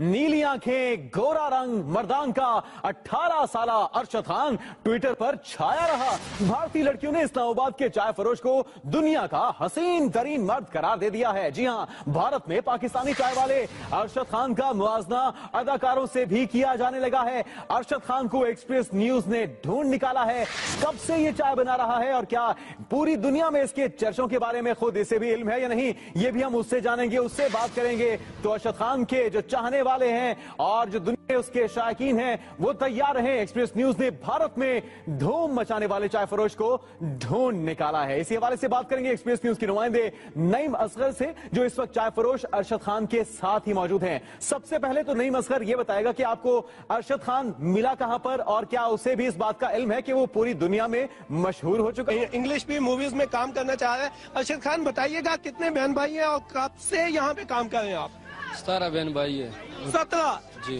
नीली आंखें, गोरा रंग, मर्दान का 18 साला अरशद खान ट्विटर पर छाया रहा। भारतीय लड़कियों ने इस्लामाबाद के चाय फरोश को दुनिया का हसीन तरीन मर्द करार दे दिया है। जी हां, भारत में पाकिस्तानी चाय वाले अरशद खान का मुआवजा अदाकारों से भी किया जाने लगा है। अरशद खान को एक्सप्रेस न्यूज ने ढूंढ निकाला है। कब से ये चाय बना रहा है और क्या पूरी दुनिया में इसके चर्चों के बारे में खुद इसे भी इल्म है या नहीं, ये भी हम उससे जानेंगे, उससे बात करेंगे। तो अरशद खान के जो चाहने वाले हैं और जो दुनिया में उसके शायकीन हैं वो तैयार हैं। एक्सप्रेस न्यूज ने भारत में धूम मचाने वाले चाय फरोश को ढूंढ निकाला है। इसी हवाले से बात करेंगे एक्सप्रेस न्यूज के नुमाइंदे नईम असगर से, जो इस वक्त चाय फरोश अरशद खान के साथ ही मौजूद हैं। सबसे पहले तो नईम असगर ये बताएगा कि आपको अरशद खान मिला कहां पर और क्या उसे भी इस बात का इल्म है कि वो पूरी दुनिया में मशहूर हो चुका है? इंग्लिश भी मूवीज में काम करना चाह रहे हैं। अरशद खान बताइएगा कितने बहन भाई हैं और कब से यहाँ पे काम कर रहे हैं आप? 17 बहन भाई है। 17? जी,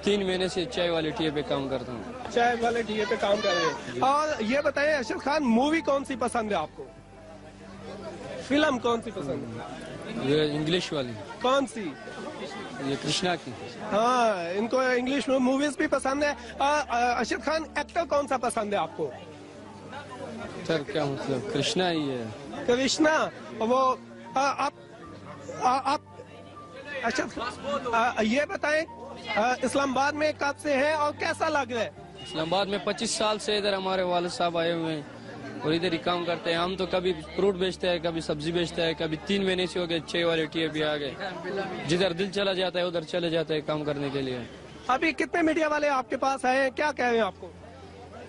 3 महीने से चाय वाले टीए पे काम करता हूँ। चाय वाले टीए पे काम कर रहे हैं। और ये बताएं अरशद खान, मूवी कौन सी पसंद है आपको? फिल्म कौन सी पसंद है? ये इंग्लिश वाली। कौन सी? ये कृष्णा की। हाँ, इनको इंग्लिश मूवीज भी पसंद है। अरशद खान, एक्टर कौन सा पसंद है आपको? सर क्या मतलब, कृष्णा ही है। कृष्णा? वो आप अच्छा ये बताएं, इस्लामाबाद में कब से है और कैसा लग रहा है? इस्लामाबाद में 25 साल से इधर हमारे वालिद साहब आए हुए हैं और इधर ही काम करते हैं। हम तो कभी फ्रूट बेचते हैं, कभी सब्जी बेचते हैं, कभी 3 महीने से हो गए चाय वाले टीए भी आ गए। जिधर दिल चला जाता है उधर चले जाते हैं काम करने के लिए। अभी कितने मीडिया वाले आपके पास आए हैं, क्या कह रहे हैं आपको?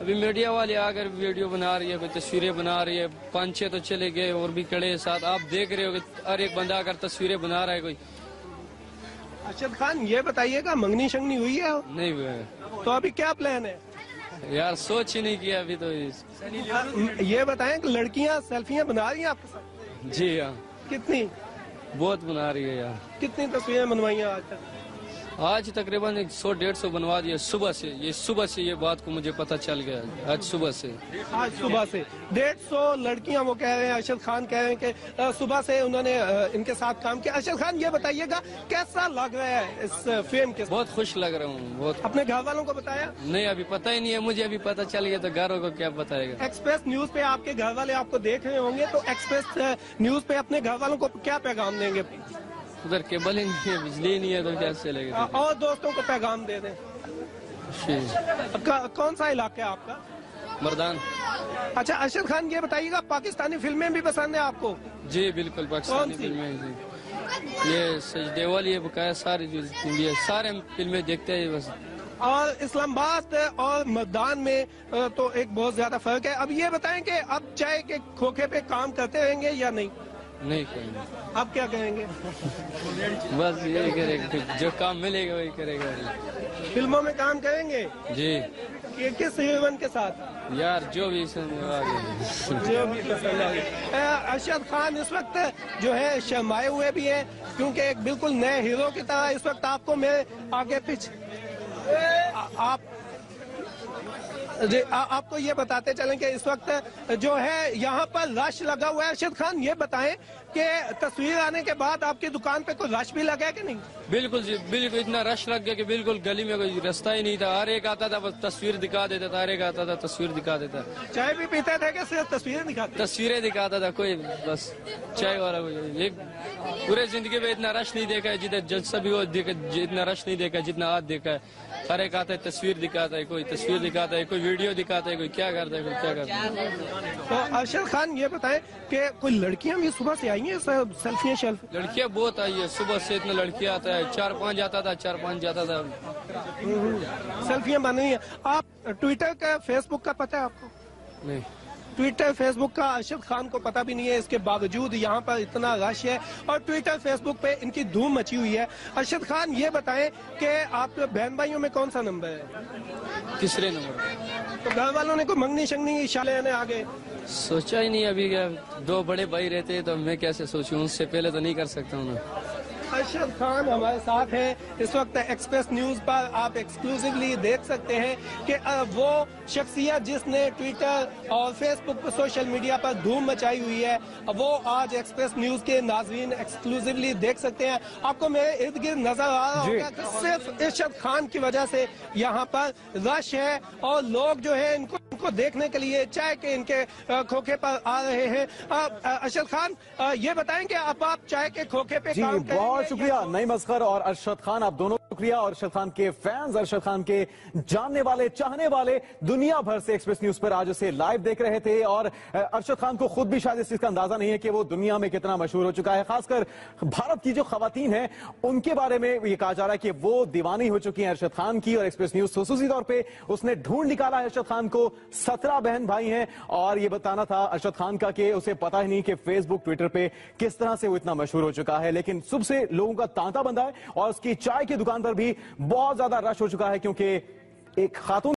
अभी मीडिया वाले आकर वीडियो बना रही है, कोई तस्वीरें बना रही है। 5-6 तो चले गए और भी खड़े साथ। आप देख रहे हो कि हर एक बंदा आकर तस्वीरें बना रहा है कोई। अरशद खान, ये बताइएगा मंगनी शंगनी हुई है? नहीं हुआ है। तो अभी क्या प्लान है? यार सोच ही नहीं किया अभी तो। ये बताएं कि लड़कियां सेल्फियां बना रही हैं आपके साथ? जी हाँ। कितनी? बहुत बना रही है यार। कितनी तस्वीरें बनवाई हैं आज तक? आज तकरीबन 100-150 बनवा दिया सुबह से। ये बात को मुझे पता चल गया आज सुबह से। आज सुबह से 150 लड़कियां, वो कह रहे हैं, अरशद खान कह रहे हैं कि सुबह से उन्होंने इनके साथ काम किया। अरशद खान, ये बताइएगा कैसा लग रहा है इस फिल्म के? बहुत खुश लग रहा हूँ बहुत। अपने घर वालों को बताया? नहीं, अभी पता ही नहीं है मुझे। अभी पता चल गया तो घरों को क्या बताएगा। एक्सप्रेस न्यूज पे आपके घर वाले आपको देख रहे होंगे, तो एक्सप्रेस न्यूज पे अपने घर वालों को क्या पैगाम देंगे? उधर केबल ही नहीं है, बिजली नहीं है तो क्या चलेगा। और दोस्तों को पैगाम दे दें। कौन सा इलाका है आपका? मर्दान। अच्छा अरशद खान, ये बताइएगा पाकिस्तानी फिल्में भी पसंद है आपको? जी बिल्कुल, पाकिस्तानी फिल्में। ये सजदेवाल, ये बकाया सारी सारे फिल्में देखते हैं बस। और इस्लामाबाद और मर्दान में तो एक बहुत ज्यादा फर्क है। अब ये बताएं कि अब चाय के खोखे पे काम करते रहेंगे या नहीं? नहीं करेंगे। अब क्या करेंगे? बस यही करेंगे, जो काम मिलेगा वही करेगा। फिल्मों में काम करेंगे? जी। किस हीरोइन के साथ? यार जो भी जो भी पसंद आ। अरशद खान इस वक्त जो है शर्माए हुए भी है, क्योंकि एक बिल्कुल नए हीरो की तरह इस वक्त आपको मैं आगे पीछे आपको ये बताते चलें कि इस वक्त जो है यहाँ पर रश लगा हुआ है। अरशद खान, ये बताएं कि तस्वीर आने के बाद आपकी दुकान पे कोई रश भी लगा है कि नहीं? बिल्कुल जी, बिल्कुल इतना रश लग गया कि बिल्कुल गली में कोई रास्ता ही नहीं था। हर एक आता था बस तस्वीर दिखा देता था, हर एक आता था तस्वीर दिखा देता। चाय भी पीते थे कि सिर्फ तस्वीरें दिखाते? तस्वीरें दिखाता था कोई, बस चाय वाला। एक पूरे जिंदगी में इतना रश नहीं देखा है जिधर सभी वो इतना रश नहीं देखा जितना आज देखा है। हर एक आता है तस्वीर दिखाता है, कोई तस्वीर दिखाता है, कोई वीडियो दिखाता है, कोई क्या करता है, कोई क्या करता है। तो अरशद खान, ये बताएं कि कोई लड़कियां भी सुबह से आई हैं सेल्फियां? लड़कियां बहुत आई है सुबह से, इतना लड़कियां आता है। 4-5 आता था, 4-5 जाता था। सेल्फियां बन रही है। आप ट्विटर का, फेसबुक का पता है आपको? नहीं, ट्विटर फेसबुक का अरशद खान को पता भी नहीं है। इसके बावजूद यहाँ पर इतना रश है और ट्विटर फेसबुक पे इनकी धूम मची हुई है। अरशद खान, ये बताएं कि आप बहन भाइयों में कौन सा नंबर है? तीसरे नंबर। तो घर वालों ने कोई मंगनी शंगनी शाले आने आगे सोचा ही नहीं। अभी क्या 2 बड़े भाई रहते तो मैं कैसे सोचूं, उससे पहले तो नहीं कर सकता हूँ। अरशद खान हमारे साथ हैं इस वक्त एक्सप्रेस न्यूज पर। आप एक्सक्लूसिवली देख सकते हैं कि वो शख्सियत जिसने ट्विटर और फेसबुक पर, सोशल मीडिया पर धूम मचाई हुई है, वो आज एक्सप्रेस न्यूज के नाजरीन एक्सक्लूसिवली देख सकते हैं। आपको मेरे इर्द गिर्द नजर आ रहा होगा कि सिर्फ अरशद खान की वजह से यहाँ पर रश है और लोग जो है इनको देखने के लिए चाय के इनके खोखे पर आ रहे हैं। अरशद खान, ये बताएं कि अब आप चाय के खोखे पे जी, काम करेंगे? बहुत शुक्रिया नईम असगर और अरशद खान, आप दोनों शुक्रिया। और अरशद खान के फैंस, अरशद खान के जानने वाले, चाहने वाले दुनिया भर से एक्सप्रेस न्यूज पर आज उसे लाइव देख रहे थे। और अरशद खान को खुद भी शायद इस चीज का अंदाजा नहीं है कि वो दुनिया में कितना मशहूर हो चुका है। खासकर भारत की जो खवातीन हैं उनके बारे में ये कहा जा रहा है कि वो दीवानी हो चुकी हैं अरशद खान की। और एक्सप्रेस न्यूज खुसूसी तौर पे उसने ढूंढ निकाला है अरशद खान को। 17 बहन भाई हैं और ये बताना था अरशद खान का कि उसे पता ही नहीं कि फेसबुक, ट्विटर पे किस तरह से वो इतना मशहूर हो चुका है। लेकिन सुबह से लोगों का तांता बंधा है और उसकी चाय की दुकान पर भी बहुत ज्यादा रश हो चुका है, क्योंकि एक खातून